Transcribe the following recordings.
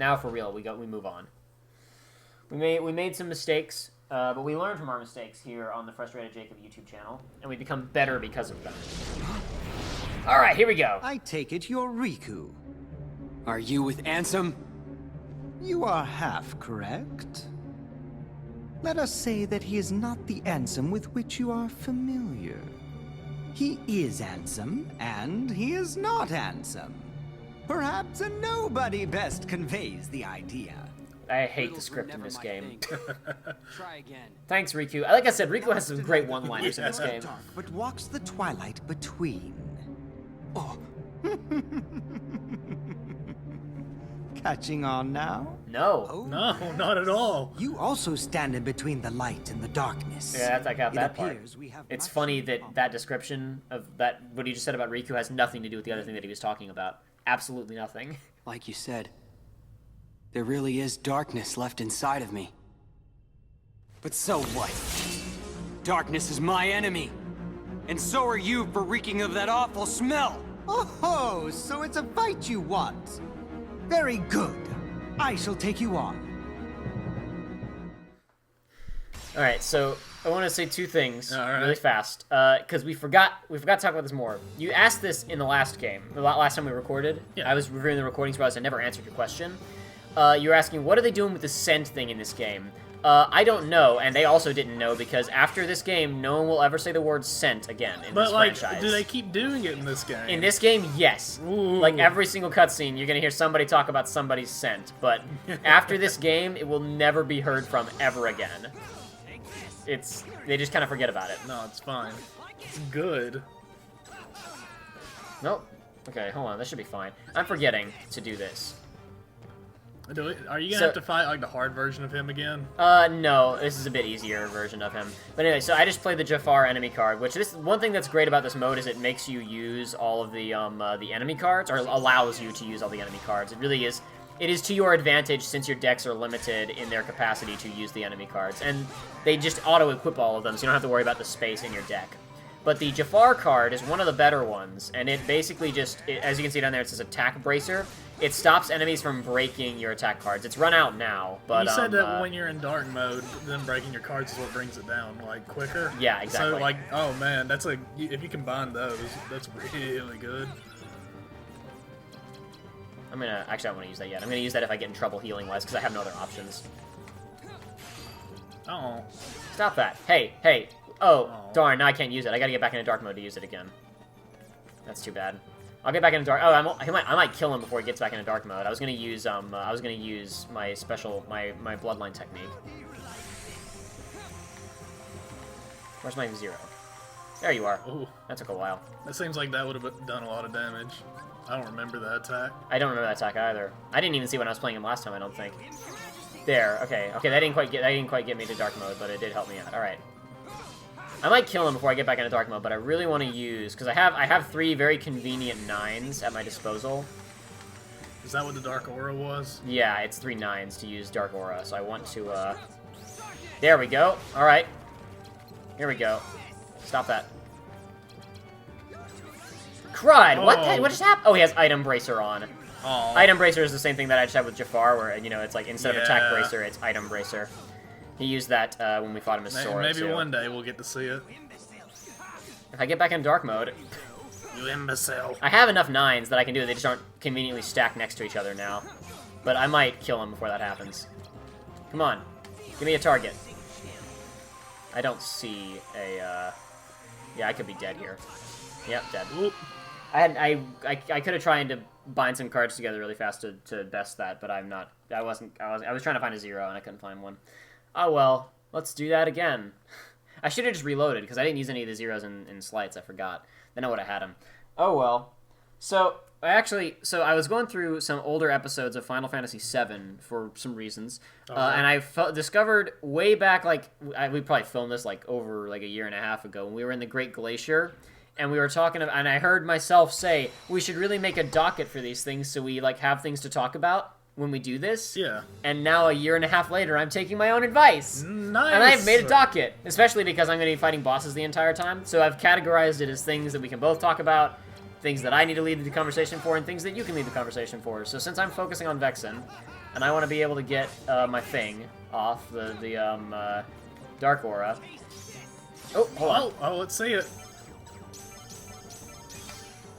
now for real, we move on. We made some mistakes, but we learned from our mistakes here on the Frustrated Jacob YouTube channel, and we become better because of them. All right, here we go. I take it you're Riku. Are you with Ansem? You are half correct. Let us say that he is not the Ansem with which you are familiar. He is Ansem, and he is not Ansem. Perhaps a nobody best conveys the idea. I hate the script in this game. Try again. Thanks, Riku. Like I said, Riku has some great one-liners in this game. Dark, but walks the twilight between. Oh. Catching on now? No. Oh. No, not at all. You also stand in between the light and the darkness. Yeah, I got that part. appears we have It's much funny in that common. that description of that, what he just said about Riku has nothing to do with the other thing that he was talking about. Absolutely nothing. Like you said, there really is darkness left inside of me. But so what? Darkness is my enemy. And so are you for reeking of that awful smell. Oh, so it's a fight you want. Very good. I shall take you on. Alright, so I want to say two things Alright. really fast, because we forgot to talk about this more. You asked this in the last game, the last time we recorded. Yeah. I was reviewing the recordings, realized I never answered your question. You were asking, what are they doing with the scent thing in this game? I don't know, and they also didn't know, because after this game, no one will ever say the word scent again in this But, like, franchise. do they keep doing it in this game? In this game, yes. Ooh. Like, every single cutscene, you're gonna hear somebody talk about somebody's scent. But after this game, it will never be heard from ever again. They just kind of forget about it. No, it's fine. It's good. Nope. Okay, hold on. This should be fine. I'm forgetting to do this. Are you gonna So- have to fight, like, the hard version of him again? No. This is a bit easier version of him. But anyway, so I just played the Jafar enemy card, which this one thing that's great about this mode is it makes you use all of the enemy cards, or allows you to use all the enemy cards. It really is. It is to your advantage since your decks are limited in their capacity to use the enemy cards. And they just auto-equip all of them, so you don't have to worry about the space in your deck. But the Jafar card is one of the better ones, and it basically just, as you can see down there, it says Attack Bracer. It stops enemies from breaking your attack cards. It's run out now, but You said that when you're in dark mode, then breaking your cards is what brings it down, like, quicker? Yeah, exactly. So, like, oh man, that's if you combine those, that's really good. actually, I don't want to use that yet. I'm gonna use that if I get in trouble healing-wise, because I have no other options. Oh. Stop that. Hey. Oh, Aw. darn, now I can't use it. I gotta get back into dark mode to use it again. That's too bad. I'll get back into dark. Oh, I might kill him before he gets back into dark mode. I was gonna use my special, my bloodline technique. Where's my zero? There you are. Ooh. That took a while. That seems like that would have done a lot of damage. I don't remember that attack. I don't remember that attack either. I didn't even see when I was playing him last time. I don't think. There. Okay. That didn't quite get me to dark mode, but it did help me out. All right. I might kill him before I get back into dark mode, but I really want to use, because I have 3 very convenient 9s at my disposal. Is that what the Dark Aura was? Yeah, it's 3 9s to use Dark Aura, so I want to, There we go. Alright. Here we go. Stop that. Crud! Oh. What just happened? Oh, he has Item Bracer on. Oh. Item Bracer is the same thing that I just had with Jafar, where, you know, it's like, instead of Attack Yeah. Bracer, it's Item Bracer. He used that when we fought him as Sora, Maybe too. one day we'll get to see it. If I get back in dark mode, You imbecile. I have enough 9s that I can do it. They just aren't conveniently stacked next to each other now. But I might kill him before that happens. Come on. Give me a target. I don't see a, Yeah, I could be dead here. Yep, dead. Oop. I could have tried to bind some cards together really fast to best that, but I'm not. I was trying to find a 0 and I couldn't find one. Oh well, let's do that again. I should have just reloaded because I didn't use any of the 0s in slights. I forgot. Then I would have had them. Oh well. So I was going through some older episodes of Final Fantasy VII for some reasons, and I discovered way back, like we probably filmed this like over like a year and a half ago when we were in the Great Glacier. And we were talking about, and I heard myself say, we should really make a docket for these things so we, like, have things to talk about when we do this. Yeah. And now, a year and a half later, I'm taking my own advice. Nice. And I've made a docket, especially because I'm going to be fighting bosses the entire time. So I've categorized it as things that we can both talk about, things that I need to lead the conversation for, and things that you can lead the conversation for. So since I'm focusing on Vexen, and I want to be able to get my thing off the Dark Aura. Oh, hold on. Oh, let's see it.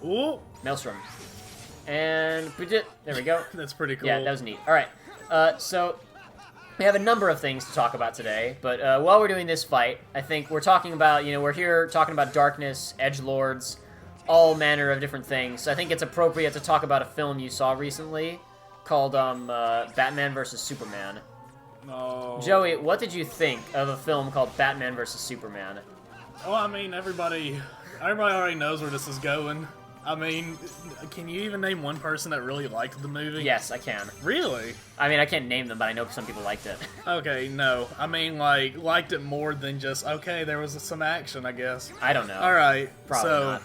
Ooh. Maelstrom. And there we go. That's pretty cool. Yeah, that was neat. All right, so we have a number of things to talk about today, but while we're doing this fight, I think we're talking about, we're here talking about darkness, edgelords, all manner of different things. So I think it's appropriate to talk about a film you saw recently called Batman vs. Superman. Oh. Joey, what did you think of a film called Batman vs. Superman? Well, I mean, everybody already knows where this is going. I mean, can you even name one person that really liked the movie? Yes, I can. Really? I mean, I can't name them, but I know some people liked it. Okay, no. I mean, like, liked it more than just, okay, there was some action, I guess. I don't know. Alright, Probably so, not.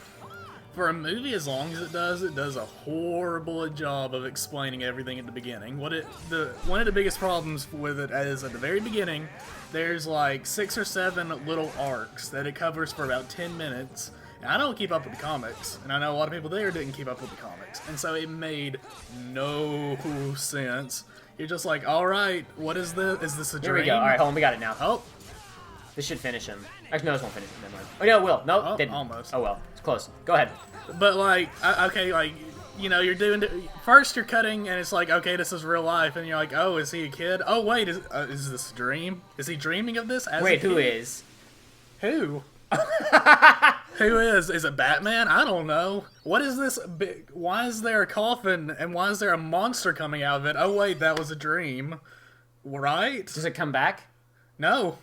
for a movie as long as it does a horrible job of explaining everything at the beginning. One of the biggest problems with it is at the very beginning, there's like 6 or 7 little arcs that it covers for about 10 minutes. And I don't keep up with the comics, and I know a lot of people there didn't keep up with the comics, and so it made no sense. You're just like, alright, what is this? Is this a dream? Here we go. Alright, hold on, we got it now. Oh. This should finish him. Actually, no, this won't finish him. Never mind. Oh, no, it will. No, Oh, didn't. almost. Oh, well. It's close. Go ahead. But like, okay, like, you're doing, first you're cutting, and it's like, okay, this is real life, and you're like, oh, is he a kid? Oh, wait, is this a dream? Is he dreaming of this as a Wait, kid? who is? Who? Who is? Is it Batman? I don't know. What is this? Why is there a coffin and why is there a monster coming out of it? Oh wait, that was a dream, right? Does it come back? No,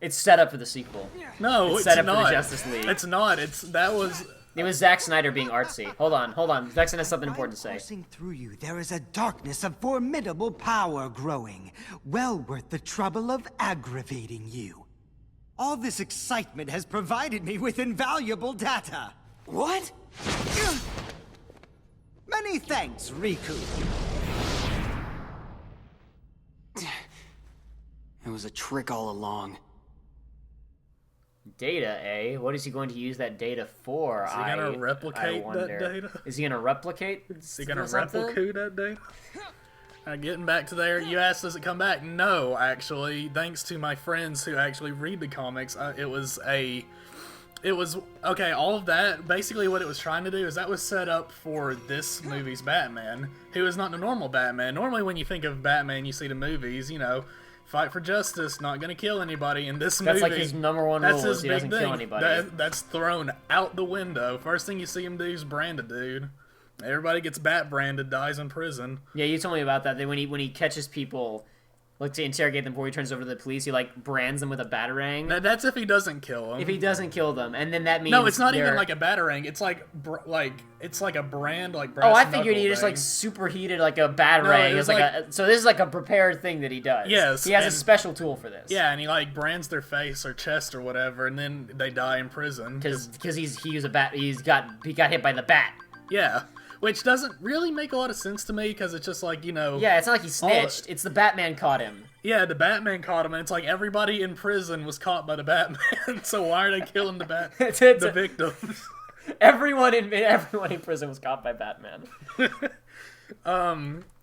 It's set up for the sequel. no, it's set up not. for the Justice League. It's not. It was Zack Snyder being artsy. Hold on. Vexen has something important to say. Coursing through you, there is a darkness of formidable power growing, well worth the trouble of aggravating you. All this excitement has provided me with invaluable data. What? Many thanks, Riku. It was a trick all along. Data, eh? What is he going to use that data for? Is he gonna replicate that data? Is he gonna replicate? Is he gonna replicate that data? Getting back to there, you asked, does it come back? No, actually, thanks to my friends who actually read the comics, it was okay, all of that, basically what it was trying to do is that was set up for this movie's Batman, who is not the normal Batman. Normally when you think of Batman, you see the movies, fight for justice, not gonna kill anybody. In this movie, That's like his number one rule is he doesn't kill anybody. That's thrown out the window. First thing you see him do is brand a dude. Everybody gets bat branded, dies in prison. Yeah, you told me about that. That when he catches people, like to interrogate them before he turns over to the police, he like brands them with a batarang. That's if he doesn't kill them. If he doesn't kill them, and then that means no, it's not even like a batarang. It's like it's like a brand, like brass. Oh, I figured he just like superheated like a batarang. No, it's like so this is like a prepared thing that he does. Yes, he has a special tool for this. Yeah, and he like brands their face or chest or whatever, and then they die in prison because he used a bat. He got hit by the bat. Yeah. Which doesn't really make a lot of sense to me, because it's just like, Yeah, it's not like he snitched. It's the Batman caught him. Yeah, the Batman caught him, and it's like everybody in prison was caught by the Batman, so why are they killing the victims? Everyone in prison was caught by Batman.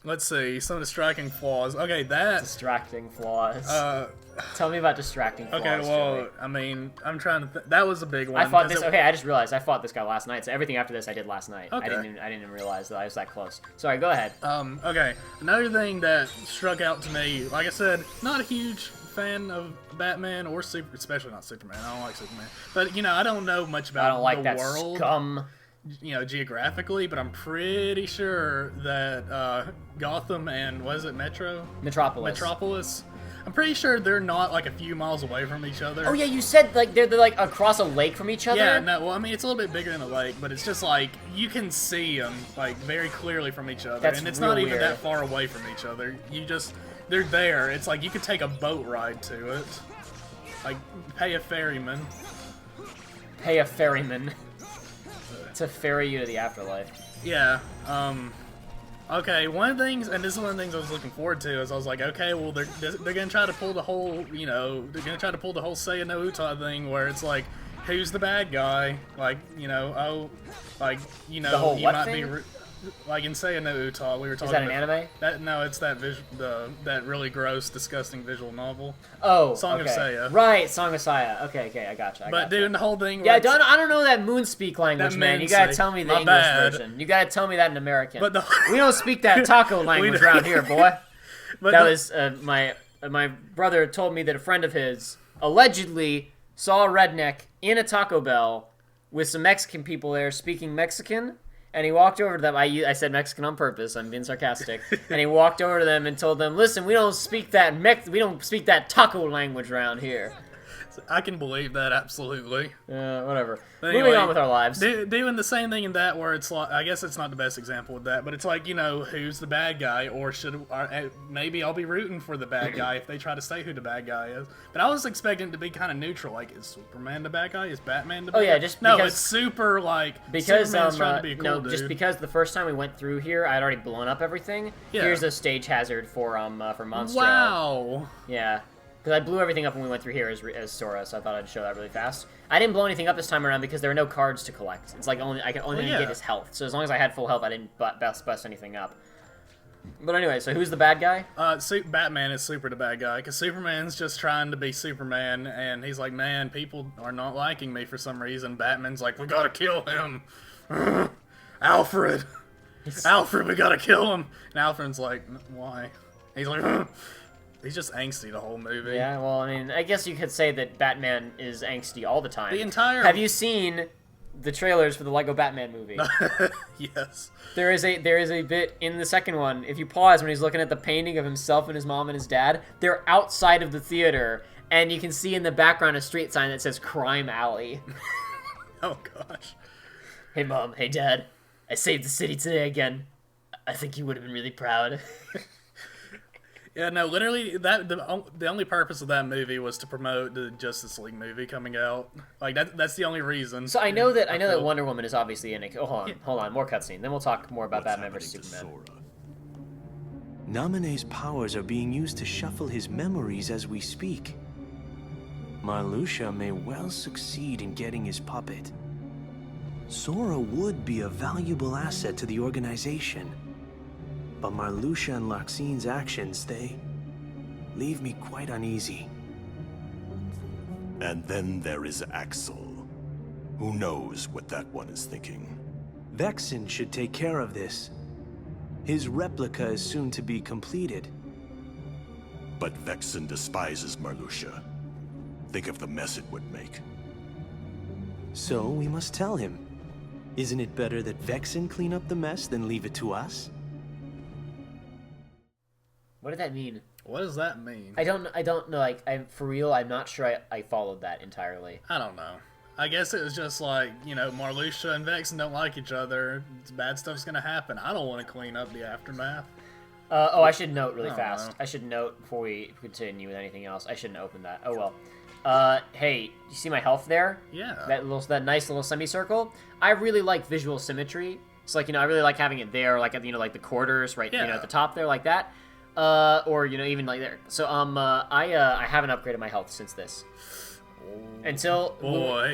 Let's see, some of the striking flaws. Okay, Distracting flaws. Tell me about distracting flaws. Okay, well, Joey. I mean, I'm trying to that was a big one. I fought this. Okay, I just realized I fought this guy last night. So everything after this I did last night. Okay. I didn't even realize that I was that close. Sorry, go ahead. Okay, another thing that struck out to me, like I said, not a huge fan of Batman or especially not Superman. I don't like Superman, but I don't know much about I don't like the that world. scum. Geographically, but I'm pretty sure that Gotham and what is it, Metropolis. I'm pretty sure they're not like a few miles away from each other. Oh yeah, you said like they're like across a lake from each other. Yeah, no, well, I mean it's a little bit bigger than a lake, but it's just like you can see them like very clearly from each other, and it's not even that far away from each other. They're there. It's like you could take a boat ride to it, like pay a ferryman. To ferry you to the afterlife. Yeah. Okay. One of the things, and this is one of the things I was looking forward to, is I was like, okay, well, they're gonna try to pull the whole, they're gonna try to pull the whole Seiya no Uta thing, where it's like, who's the bad guy? Like, The whole you what might thing? be. like in Seiya no Uta, we were talking. Is that an about, anime? No, it's that that really gross, disgusting visual novel. Oh, Song of okay. Seiya. Right, Song of Seiya. Okay, I gotcha. But dude, the whole thing. Yeah, I don't know that Moonspeak language, man. You gotta tell me the English version. You gotta tell me that in American. But we don't speak that taco language around here, boy. But that was my brother told me that a friend of his allegedly saw a redneck in a Taco Bell with some Mexican people there speaking Mexican, and he walked over to them. I said Mexican on purpose. I'm being sarcastic. And he walked over to them and told them, "Listen, we don't speak that taco language around here." I can believe that, absolutely. Whatever. Anyway, moving on with our lives. Doing the same thing in that, where it's like, I guess it's not the best example of that, but it's like, who's the bad guy, or maybe I'll be rooting for the bad guy if they try to say who the bad guy is. But I was expecting it to be kind of neutral, like, is Superman the bad guy? Is Batman the bad guy? Oh yeah, just no, because, it's super like because Superman's trying to be a cool dude. Just because the first time we went through here, I had already blown up everything. Yeah. Here's a stage hazard for Monstro. Wow. Yeah. Because I blew everything up when we went through here as Sora, so I thought I'd show that really fast. I didn't blow anything up this time around because there are no cards to collect. It's like I can only get his health. So as long as I had full health, I didn't bust anything up. But anyway, so who's the bad guy? Batman is super the bad guy, because Superman's just trying to be Superman, and he's like, man, people are not liking me for some reason. Batman's like, we gotta kill him. Alfred, we gotta kill him. And Alfred's like, why? He's like, he's just angsty the whole movie. Yeah, well, I mean, I guess you could say that Batman is angsty all the time. The entire... Have you seen the trailers for the Lego Batman movie? Yes. There is a bit in the second one, if you pause when he's looking at the painting of himself and his mom and his dad, they're outside of the theater, and you can see in the background a street sign that says Crime Alley. Oh, gosh. Hey, Mom. Hey, Dad. I saved the city today again. I think you would have been really proud. Yeah, no, literally, the only purpose of that movie was to promote the Justice League movie coming out. Like, that's the only reason. So I know that Wonder Woman is obviously in it. Oh, hold on, more cutscene. Then we'll talk more about Batman vs Superman. Naminé's powers are being used to shuffle his memories as we speak. Marluxia may well succeed in getting his puppet. Sora would be a valuable asset to the organization. But Marluxia and Larxine's actions, they leave me quite uneasy. And then there is Axel. Who knows what that one is thinking? Vexen should take care of this. His replica is soon to be completed. But Vexen despises Marluxia. Think of the mess it would make. So we must tell him. Isn't it better that Vexen clean up the mess than leave it to us? What did that mean? What does that mean? I don't know. Like, for real, I'm not sure I followed that entirely. I don't know. I guess it was just like, Marluxia and Vexen don't like each other. Bad stuff's gonna happen. I don't want to clean up the aftermath. I should note really fast. know. I should note before we continue with anything else. I shouldn't open that. Oh well. Hey, you see my health there? Yeah. That nice little semicircle. I really like visual symmetry. It's like, I really like having it there, like like the quarters, right? Yeah. At the top there, like that. Or even like there. So I haven't upgraded my health since this. Until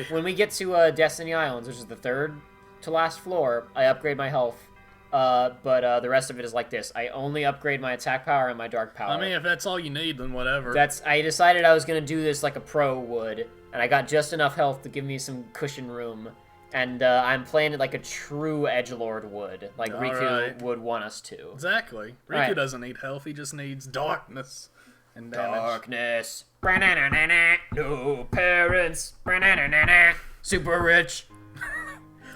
when we get to Destiny Islands, which is the third to last floor, I upgrade my health. But the rest of it is like this. I only upgrade my attack power and my dark power. I mean, if that's all you need, then whatever. I decided I was gonna do this like a pro would, and I got just enough health to give me some cushion room. And I'm playing it like a true edgelord would, like Riku would want us to. Exactly. Riku doesn't need health; he just needs darkness and damage. Darkness. No parents. Super rich.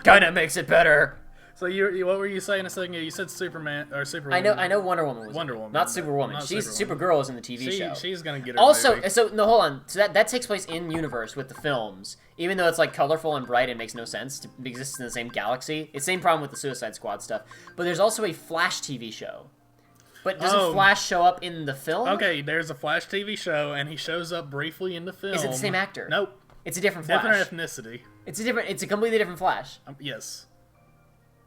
Kinda makes it better. So what were you saying a second ago? You said Superman or Superwoman. I know Wonder Woman was Wonder Woman, not Superwoman. not She's Superwoman. Supergirl is in the TV show. She's gonna get her Also, movie. so no, hold on. So that takes place in universe with the films, even though it's like colorful and bright. It makes no sense to exist in the same galaxy. It's the same problem with the Suicide Squad stuff. But there's also a Flash TV show. But doesn't Flash show up in the film? Okay, there's a Flash TV show, and he shows up briefly in the film. Is it the same actor? Nope. It's a different Flash. Different ethnicity. It's a completely different Flash. Yes.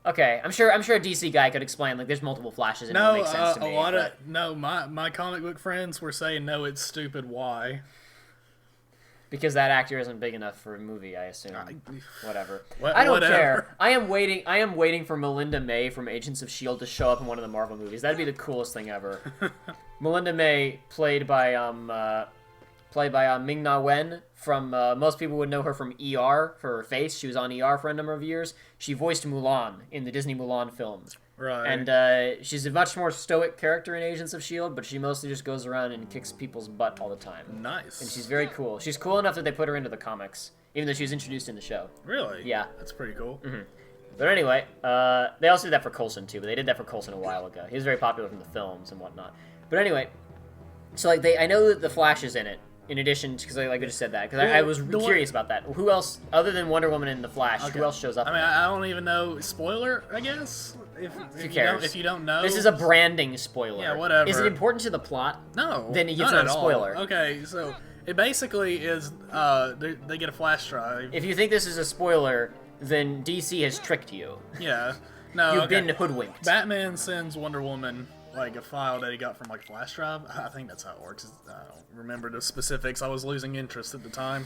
Okay, I'm sure a DC guy could explain, like, there's multiple Flashes and it makes sense to me. My comic book friends were saying, no, it's stupid, why? Because that actor isn't big enough for a movie, I assume. Whatever. What- I don't whatever. care. I am waiting for Melinda May from Agents of S.H.I.E.L.D. to show up in one of the Marvel movies. That'd be the coolest thing ever. Melinda May, played by Ming-Na Wen from, most people would know her from ER for her face. She was on ER for a number of years. She voiced Mulan in the Disney Mulan films. Right. And she's a much more stoic character in Agents of S.H.I.E.L.D., but she mostly just goes around and kicks people's butt all the time. Nice. And she's very cool. She's cool enough that they put her into the comics, even though she was introduced in the show. Really? Yeah. That's pretty cool. But anyway, they also did that for Coulson, too, but they did that for Coulson a while ago. He was very popular from the films and whatnot. But anyway, so like I know that the Flash is in it, in addition, because I just said that, because I was curious about that. Who else, other than Wonder Woman and the Flash, who else shows up? I mean, I don't even know. Spoiler, I guess. Who cares? If you don't know, This is a branding spoiler. Yeah, whatever. Is it important to the plot? No. Then it gets not on at all. spoiler. Okay, so it basically is. They get a flash drive. If you think this is a spoiler, then DC has tricked you. Yeah. No. You've okay. been hoodwinked. Batman sends Wonder Woman like a file that he got from like a flash drive. I think that's how it works. I don't remember the specifics. I was losing interest at the time.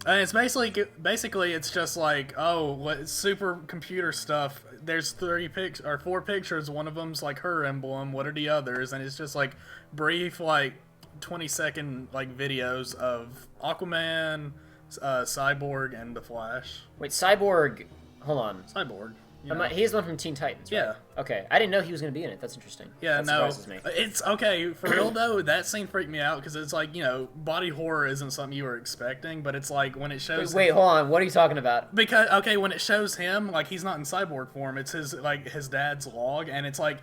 And it's basically it's just like, oh, what super computer stuff. There's 4 pictures. One of them's like her emblem. What are the others? And it's just like brief, like 20-second like videos of Aquaman, Cyborg, and the Flash. Wait, Cyborg. Hold on. Cyborg. You know? He's the one from Teen Titans, right? Yeah. Okay. I didn't know he was going to be in it. That's interesting. Yeah, That no, surprises me. it's okay for real though. That scene freaked me out because it's like, you know, body horror isn't something you were expecting, but it's like when it shows. Wait, hold on. What are you talking about? Because okay, when it shows him, like he's not in cyborg form. It's his dad's log, and it's like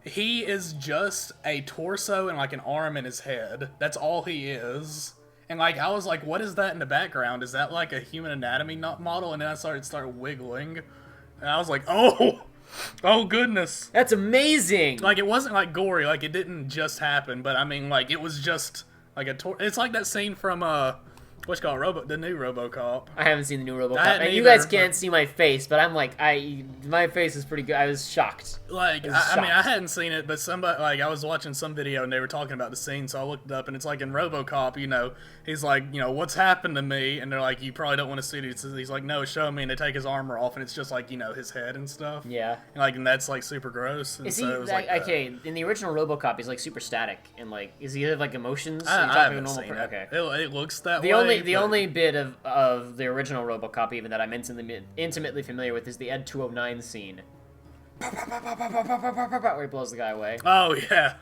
he is just a torso and like an arm in his head. That's all he is. And like I was like, what is that in the background? Is that like a human anatomy model? And then I started wiggling, and I was like, oh goodness. That's amazing. Like, it wasn't, like, gory. Like, it didn't just happen. But, I mean, like, it was just, like, it's like that scene from, what's it called? The new RoboCop. I haven't seen the new RoboCop. hadn't And you either, guys can't see my face, but I'm like, my face is pretty good. I was shocked. Like, was I mean, I shocked. hadn't seen it, but somebody, like, I was watching some video and they were talking about the scene, so I looked it up, and it's like in RoboCop, you know, he's like, you know, what's happened to me? And they're like, you probably don't want to see it. He's like, no, show me. And they take his armor off, and it's just like, you know, his head and stuff. Yeah. And that's like super gross. And Is he, so it was like, okay, in the original RoboCop, he's like super static, and like, is he have like emotions? Are you I talking haven't normal seen it. Okay. It looks that The way. the only bit of the original RoboCop even that I'm intimately familiar with is the Ed 209 scene. Where he blows the guy away. Oh, yeah.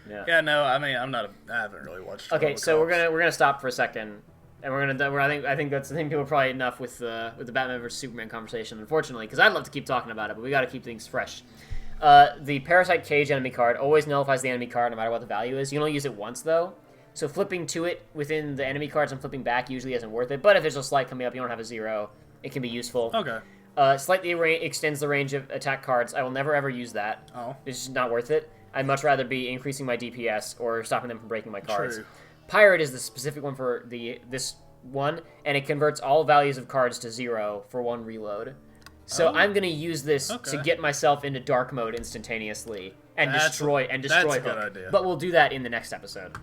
Yeah. Yeah, no, I mean, I haven't really watched. Okay, so RoboCops. we're gonna stop for a second, and I think people are probably enough with the Batman vs Superman conversation, unfortunately, because I'd love to keep talking about it, but we got to keep things fresh. The Parasite Cage enemy card always nullifies the enemy card no matter what the value is. You can only use it once though, so flipping to it within the enemy cards and flipping back usually isn't worth it. But if there's a slight coming up, you don't have a 0, it can be useful. Okay. Slightly extends the range of attack cards. I will never ever use that. Oh. It's just not worth it. I'd much rather be increasing my DPS or stopping them from breaking my cards. True. Pirate is the specific one for this one, and it converts all values of cards to 0 for 1 reload. So I'm gonna use this to get myself into dark mode instantaneously and destroy that's a Hook. good idea. But we'll do that in the next episode.